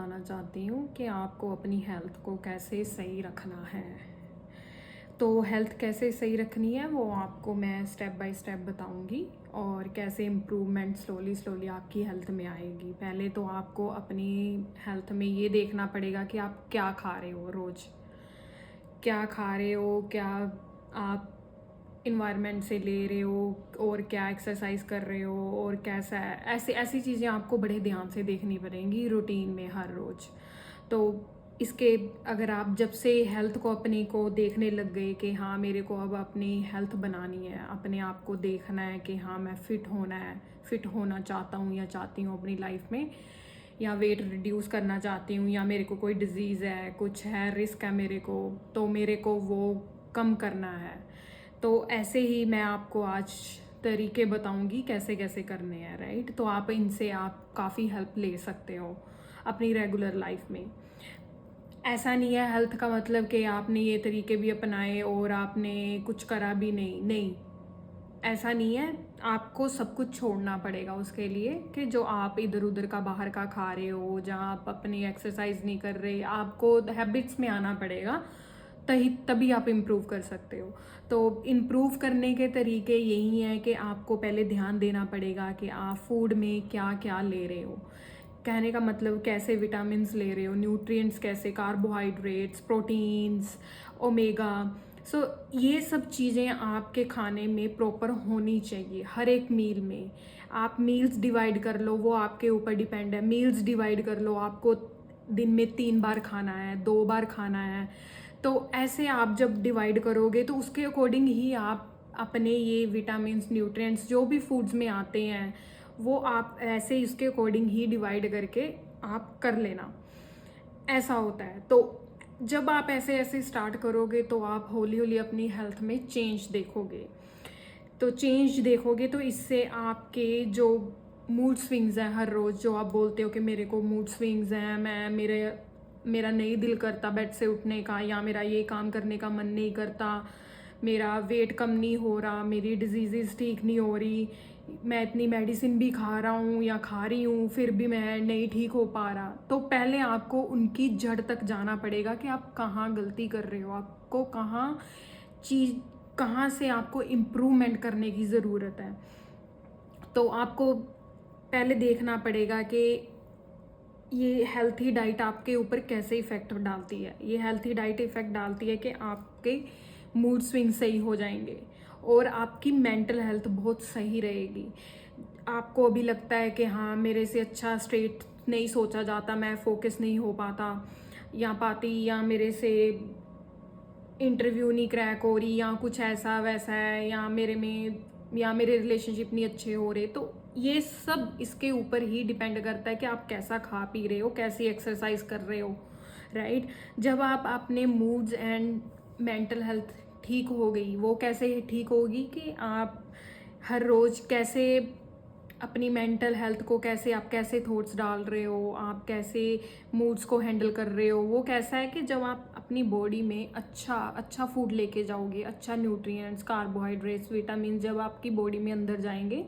बताना चाहती हूँ कि आपको अपनी हेल्थ को कैसे सही रखना है। तो हेल्थ कैसे सही रखनी है वो आपको मैं स्टेप बाय स्टेप बताऊँगी और कैसे इम्प्रूवमेंट स्लोली स्लोली आपकी हेल्थ में आएगी। पहले तो आपको अपनी हेल्थ में ये देखना पड़ेगा कि आप क्या खा रहे हो रोज़, क्या खा रहे हो, क्या आप इन्वायरमेंट से ले रहे हो और क्या एक्सरसाइज कर रहे हो और कैसा है, ऐसे ऐसी चीज़ें आपको बड़े ध्यान से देखनी पड़ेंगी रूटीन में हर रोज़। तो इसके अगर आप जब से हेल्थ को अपने को देखने लग गए कि हाँ मेरे को अब अपनी हेल्थ बनानी है, अपने आप को देखना है कि हाँ मैं फ़िट होना चाहता हूँ या चाहती हूँ अपनी लाइफ में, या वेट रिड्यूस करना चाहती हूँ, या मेरे को कोई डिज़ीज़ है, कुछ है, रिस्क है मेरे को, तो मेरे को वो कम करना है। तो ऐसे ही मैं आपको आज तरीके बताऊंगी कैसे कैसे करने हैं, राइट। तो आप इनसे आप काफ़ी हेल्प ले सकते हो अपनी रेगुलर लाइफ में। ऐसा नहीं है हेल्थ का मतलब कि आपने ये तरीके भी अपनाए और आपने कुछ करा भी नहीं, नहीं ऐसा नहीं है। आपको सब कुछ छोड़ना पड़ेगा उसके लिए कि जो आप इधर उधर का बाहर का खा रहे हो, जहाँ आप अपनी एक्सरसाइज नहीं कर रहे, आपको हैबिट्स में आना पड़ेगा, तभी आप इम्प्रूव कर सकते हो। तो इम्प्रूव करने के तरीके यही हैं कि आपको पहले ध्यान देना पड़ेगा कि आप फूड में क्या क्या ले रहे हो। कहने का मतलब कैसे विटामिन्स ले रहे हो, न्यूट्रिएंट्स कैसे, कार्बोहाइड्रेट्स, प्रोटीन्स, ओमेगा। सो ये सब चीज़ें आपके खाने में प्रॉपर होनी चाहिए हर एक मील में। आप मील्स डिवाइड कर लो, वो आपके ऊपर डिपेंड है। मील्स डिवाइड कर लो, आपको दिन में 3 बार खाना है, 2 बार खाना है। तो ऐसे आप जब डिवाइड करोगे तो उसके अकॉर्डिंग ही आप अपने ये विटामिन्स, न्यूट्रिएंट्स जो भी फूड्स में आते हैं वो आप ऐसे इसके अकॉर्डिंग ही डिवाइड करके आप कर लेना। ऐसा होता है। तो जब आप ऐसे ऐसे स्टार्ट करोगे तो आप हौली हौली अपनी हेल्थ में चेंज देखोगे। तो चेंज देखोगे तो इससे आपके जो मूड स्विंग्स हैं हर रोज़, जो आप बोलते हो कि मेरे को मूड स्विंग्स हैं, मेरा नहीं दिल करता बेड से उठने का, या मेरा ये काम करने का मन नहीं करता, मेरा वेट कम नहीं हो रहा, मेरी डिजीज़ ठीक नहीं हो रही, मैं इतनी मेडिसिन भी खा रहा हूँ या खा रही हूँ फिर भी मैं नहीं ठीक हो पा रहा। तो पहले आपको उनकी जड़ तक जाना पड़ेगा कि आप कहाँ गलती कर रहे हो, आपको चीज़ कहाँ से आपको इम्प्रूवमेंट करने की ज़रूरत है। तो आपको पहले देखना पड़ेगा कि ये हेल्थी डाइट आपके ऊपर कैसे इफ़ेक्ट डालती है। ये हेल्थी डाइट इफ़ेक्ट डालती है कि आपके मूड स्विंग सही हो जाएंगे और आपकी मेंटल हेल्थ बहुत सही रहेगी। आपको अभी लगता है कि हाँ मेरे से अच्छा स्ट्रेट नहीं सोचा जाता, मैं फोकस नहीं हो पाती, या मेरे से इंटरव्यू नहीं क्रैक हो रही, या कुछ ऐसा वैसा है, या मेरे रिलेशनशिप नहीं अच्छे हो रहे। तो ये सब इसके ऊपर ही डिपेंड करता है कि आप कैसा खा पी रहे हो, कैसी एक्सरसाइज कर रहे हो, राइट। जब आप अपने मूड्स एंड मेंटल हेल्थ ठीक हो गई, वो कैसे ठीक होगी कि आप हर रोज़ कैसे अपनी मेंटल हेल्थ को कैसे थॉट्स डाल रहे हो, आप कैसे मूड्स को हैंडल कर रहे हो। वो कैसा है कि जब आप अपनी बॉडी में अच्छा फूड लेके जाओगे, अच्छा न्यूट्रिएंट्स, कार्बोहाइड्रेट्स, विटामिन जब आपकी बॉडी में अंदर जाएंगे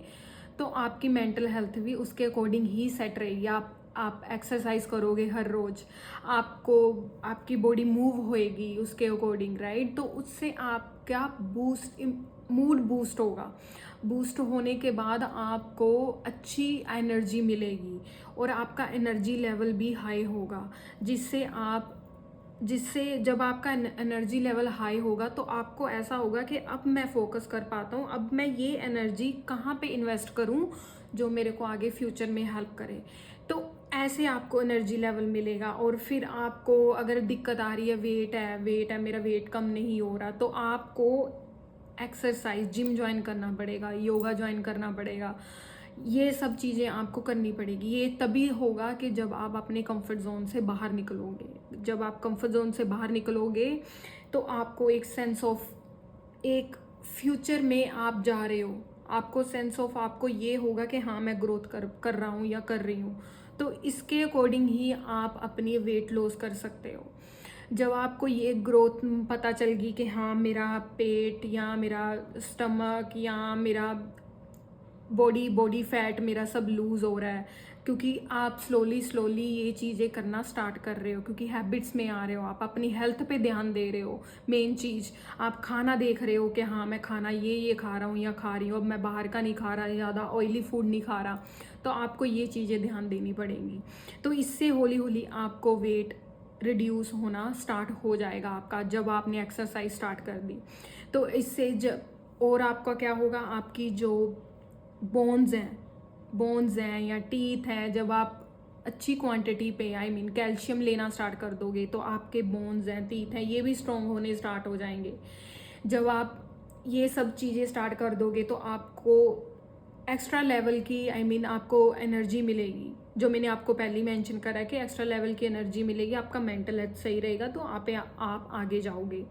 तो आपकी मेंटल हेल्थ भी उसके अकॉर्डिंग ही सेट रहेगी। आप एक्सरसाइज करोगे हर रोज, आपकी बॉडी मूव होएगी उसके अकॉर्डिंग, राइट। तो उससे आपका मूड बूस्ट होगा। बूस्ट होने के बाद आपको अच्छी एनर्जी मिलेगी और आपका एनर्जी लेवल भी हाई होगा, जिससे जब आपका एनर्जी लेवल हाई होगा तो आपको ऐसा होगा कि अब मैं फोकस कर पाता हूँ, अब मैं ये एनर्जी कहाँ पे इन्वेस्ट करूँ जो मेरे को आगे फ्यूचर में हेल्प करे। तो ऐसे आपको एनर्जी लेवल मिलेगा। और फिर आपको अगर दिक्कत आ रही है, वेट है मेरा, वेट कम नहीं हो रहा, तो आपको एक्सरसाइज, जिम ज्वाइन करना पड़ेगा, योगा ज्वाइन करना पड़ेगा। ये सब चीज़ें आपको करनी पड़ेगी। ये तभी होगा कि जब आप अपने कंफर्ट जोन से बाहर निकलोगे। जब आप कंफर्ट जोन से बाहर निकलोगे तो आपको एक सेंस ऑफ, एक फ्यूचर में आप जा रहे हो, आपको सेंस ऑफ आपको ये होगा कि हाँ मैं ग्रोथ कर रहा हूँ या कर रही हूँ। तो इसके अकॉर्डिंग ही आप अपनी वेट लॉस कर सकते हो। जब आपको ये ग्रोथ पता चल गई कि हाँ मेरा पेट या मेरा स्टमक या मेरा बॉडी फैट मेरा सब लूज़ हो रहा है, क्योंकि आप स्लोली स्लोली ये चीज़ें करना स्टार्ट कर रहे हो, क्योंकि हैबिट्स में आ रहे हो, आप अपनी हेल्थ पे ध्यान दे रहे हो। मेन चीज़ आप खाना देख रहे हो कि हाँ मैं खाना ये खा रहा हूँ या खा रही हूँ, अब मैं बाहर का नहीं खा रहा, ज़्यादा ऑयली फूड नहीं खा रहा, तो आपको ये चीज़ें ध्यान देनी पड़ेंगी। तो इससे हौली हौली आपको वेट रिड्यूस होना स्टार्ट हो जाएगा आपका, जब आपने एक्सरसाइज स्टार्ट कर दी। तो इससे और आपका क्या होगा, आपकी जो बोन्स हैं या टीथ हैं, जब आप अच्छी क्वांटिटी पे आई मीन कैल्शियम लेना स्टार्ट कर दोगे तो आपके बोन्स हैं, टीथ हैं, ये भी स्ट्रॉन्ग होने स्टार्ट हो जाएंगे। जब आप ये सब चीज़ें स्टार्ट कर दोगे तो आपको एक्स्ट्रा लेवल की आपको एनर्जी मिलेगी, जो मैंने आपको पहले ही मेंशन करा है कि एक्स्ट्रा लेवल की एनर्जी मिलेगी, आपका मेंटल हेल्थ सही रहेगा तो आप आगे जाओगे।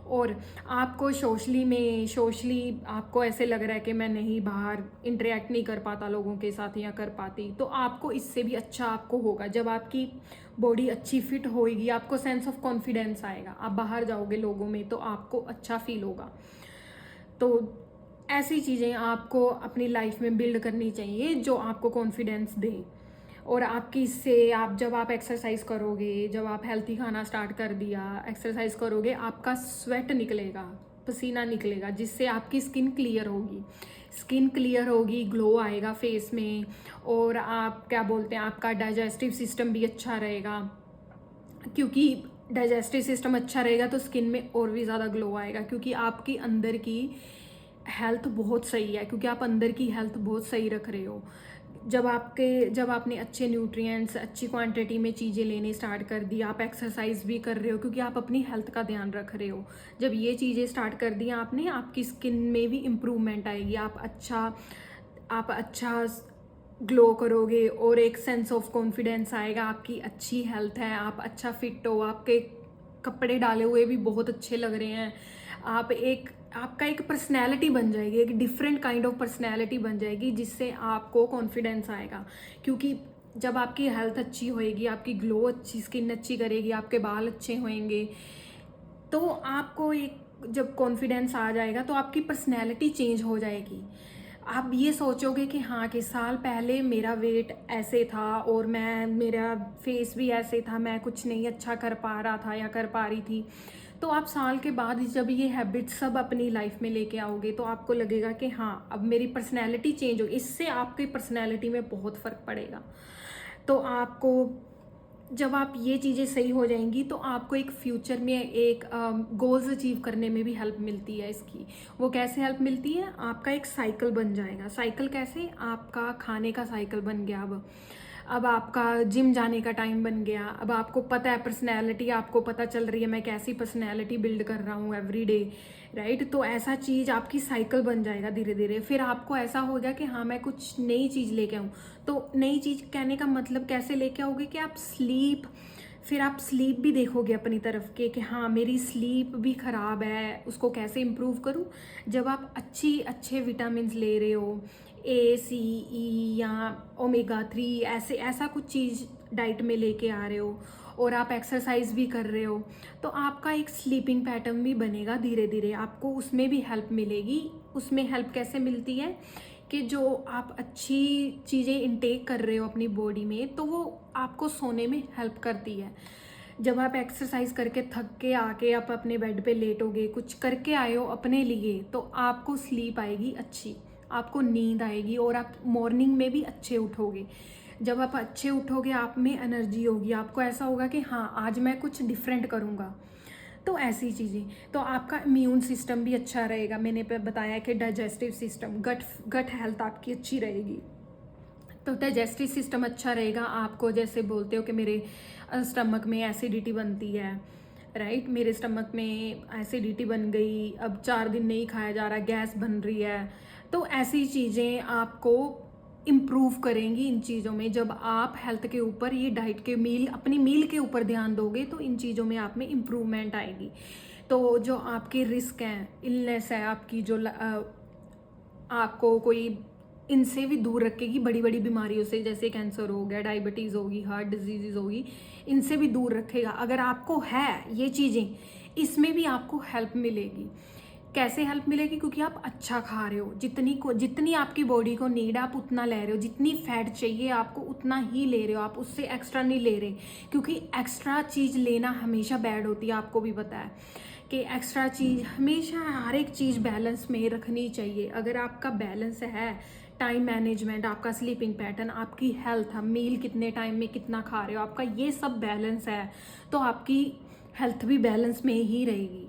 और आपको सोशली आपको ऐसे लग रहा है कि मैं नहीं बाहर इंटरेक्ट नहीं कर पाता लोगों के साथ या कर पाती, तो आपको इससे भी अच्छा आपको होगा। जब आपकी बॉडी अच्छी फिट होएगी, आपको सेंस ऑफ कॉन्फिडेंस आएगा, आप बाहर जाओगे लोगों में तो आपको अच्छा फील होगा। तो ऐसी चीज़ें आपको अपनी लाइफ में बिल्ड करनी चाहिए जो आपको कॉन्फिडेंस दे। और आपकी इससे जब आप एक्सरसाइज करोगे, जब आप हेल्थी खाना स्टार्ट कर दिया, एक्सरसाइज करोगे, आपका स्वेट निकलेगा, पसीना निकलेगा, जिससे आपकी स्किन क्लियर होगी, ग्लो आएगा फेस में। और आप क्या बोलते हैं, आपका डाइजेस्टिव सिस्टम भी अच्छा रहेगा, क्योंकि डाइजेस्टिव सिस्टम अच्छा रहेगा तो स्किन में और भी ज़्यादा ग्लो आएगा, क्योंकि आपकी अंदर की हेल्थ बहुत सही है, क्योंकि आप अंदर की हेल्थ बहुत सही रख रहे हो। जब आपने अच्छे न्यूट्रिएंट्स अच्छी क्वांटिटी में चीज़ें लेने स्टार्ट कर दी, आप एक्सरसाइज भी कर रहे हो क्योंकि आप अपनी हेल्थ का ध्यान रख रहे हो, जब ये चीज़ें स्टार्ट कर दी आपने, आपकी स्किन में भी इम्प्रूवमेंट आएगी, आप अच्छा ग्लो करोगे और एक सेंस ऑफ कॉन्फिडेंस आएगा, आपकी अच्छी हेल्थ है, आप अच्छा फिट हो, आपके कपड़े डाले हुए भी बहुत अच्छे लग रहे हैं, आपका एक पर्सनैलिटी बन जाएगी, एक डिफरेंट काइंड ऑफ पर्सनैलिटी बन जाएगी, जिससे आपको कॉन्फिडेंस आएगा। क्योंकि जब आपकी हेल्थ अच्छी होएगी, आपकी ग्लो अच्छी, स्किन अच्छी करेगी, आपके बाल अच्छे होएंगे, तो आपको एक जब कॉन्फिडेंस आ जाएगा तो आपकी पर्सनैलिटी चेंज हो जाएगी। आप ये सोचोगे कि हाँ, कि साल पहले मेरा वेट ऐसे था और मेरा फेस भी ऐसे था, मैं कुछ नहीं अच्छा कर पा रहा था या कर पा रही थी। तो आप साल के बाद जब ये हैबिट्स सब अपनी लाइफ में लेके आओगे तो आपको लगेगा कि हाँ, अब मेरी पर्सनैलिटी चेंज हो, इससे आपकी पर्सनैलिटी में बहुत फ़र्क पड़ेगा। तो आपको जब आप ये चीज़ें सही हो जाएंगी तो आपको एक फ्यूचर में एक गोल्स अचीव करने में भी हेल्प मिलती है इसकी। वो कैसे हेल्प मिलती है, आपका एक साइकिल बन जाएगा। साइकिल कैसे, आपका खाने का साइकिल बन गया, अब आपका जिम जाने का टाइम बन गया, अब आपको पता है पर्सनैलिटी, आपको पता चल रही है मैं कैसी पर्सनैलिटी बिल्ड कर रहा हूँ एवरी डे, राइट। तो ऐसा चीज़ आपकी साइकिल बन जाएगा धीरे धीरे। फिर आपको ऐसा होगा कि हाँ, मैं कुछ नई चीज़ लेके आऊँ। तो नई चीज़ कहने का मतलब कैसे लेके आओगे कि फिर आप स्लीप भी देखोगे अपनी तरफ के कि हाँ, मेरी स्लीप भी ख़राब है, उसको कैसे इम्प्रूव करूँ। जब आप अच्छे विटामिन ले रहे हो, A, C, E या ओमेगा 3 ऐसा कुछ चीज़ डाइट में लेके आ रहे हो, और आप एक्सरसाइज भी कर रहे हो, तो आपका एक स्लीपिंग पैटर्न भी बनेगा धीरे धीरे, आपको उसमें भी हेल्प मिलेगी। उसमें हेल्प कैसे मिलती है कि जो आप अच्छी चीज़ें इंटेक कर रहे हो अपनी बॉडी में, तो वो आपको सोने में हेल्प करती है। जब आप एक्सरसाइज करके थक के आके आप अपने बेड पे लेटोगे, कुछ करके आए हो अपने लिए, तो आपको स्लीप आएगी अच्छी, आपको नींद आएगी और आप मॉर्निंग में भी अच्छे उठोगे। जब आप अच्छे उठोगे, आप में एनर्जी होगी, आपको ऐसा होगा कि हाँ, आज मैं कुछ डिफरेंट करूँगा। तो ऐसी चीज़ें, तो आपका इम्यून सिस्टम भी अच्छा रहेगा। मैंने बताया कि डाइजेस्टिव सिस्टम, गट हेल्थ आपकी अच्छी रहेगी। तो डाइजेस्टिव सिस्टम अच्छा रहेगा, आपको जैसे बोलते हो कि मेरे स्टमक में एसिडिटी बनती है, राइट, मेरे स्टमक में एसिडिटी बन गई, अब 4 दिन नहीं खाया जा रहा, गैस बन रही है। तो ऐसी चीज़ें आपको इम्प्रूव करेंगी इन चीज़ों में। जब आप हेल्थ के ऊपर, ये डाइट के अपनी मील के ऊपर ध्यान दोगे तो इन चीज़ों में आप में इम्प्रूवमेंट आएगी। तो जो आपके रिस्क हैं, इलनेस है आपकी, जो आपको कोई इनसे भी दूर रखेगी, बड़ी बड़ी बीमारियों से, जैसे कैंसर हो गया, डायबिटीज़ होगी, हार्ट डिजीज़ होगी, इनसे भी दूर रखेगा। अगर आपको है ये चीज़ें, इसमें भी आपको हेल्प मिलेगी। कैसे हेल्प मिलेगी? क्योंकि आप अच्छा खा रहे हो, जितनी आपकी बॉडी को नीड आप उतना ले रहे हो, जितनी फैट चाहिए आपको उतना ही ले रहे हो, आप उससे एक्स्ट्रा नहीं ले रहे। क्योंकि एक्स्ट्रा चीज़ लेना हमेशा बैड होती है, आपको भी पता है कि एक्स्ट्रा चीज़ हमेशा, हर एक चीज़ बैलेंस में रखनी चाहिए। अगर आपका बैलेंस है, टाइम मैनेजमेंट, आपका स्लीपिंग पैटर्न, आपकी हेल्थ, आप मील कितने टाइम में कितना खा रहे हो, आपका ये सब बैलेंस है, तो आपकी हेल्थ भी बैलेंस में ही रहेगी।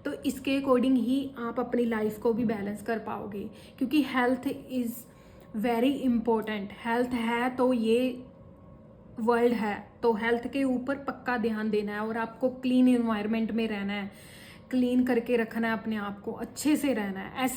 तो इसके अकॉर्डिंग ही आप अपनी लाइफ को भी बैलेंस कर पाओगे, क्योंकि health is very important. Health है तो ये वर्ल्ड है, तो हेल्थ के ऊपर पक्का ध्यान देना है। और आपको क्लीन इन्वायरमेंट में रहना है, क्लीन करके रखना है अपने आप को, अच्छे से रहना है। ऐसी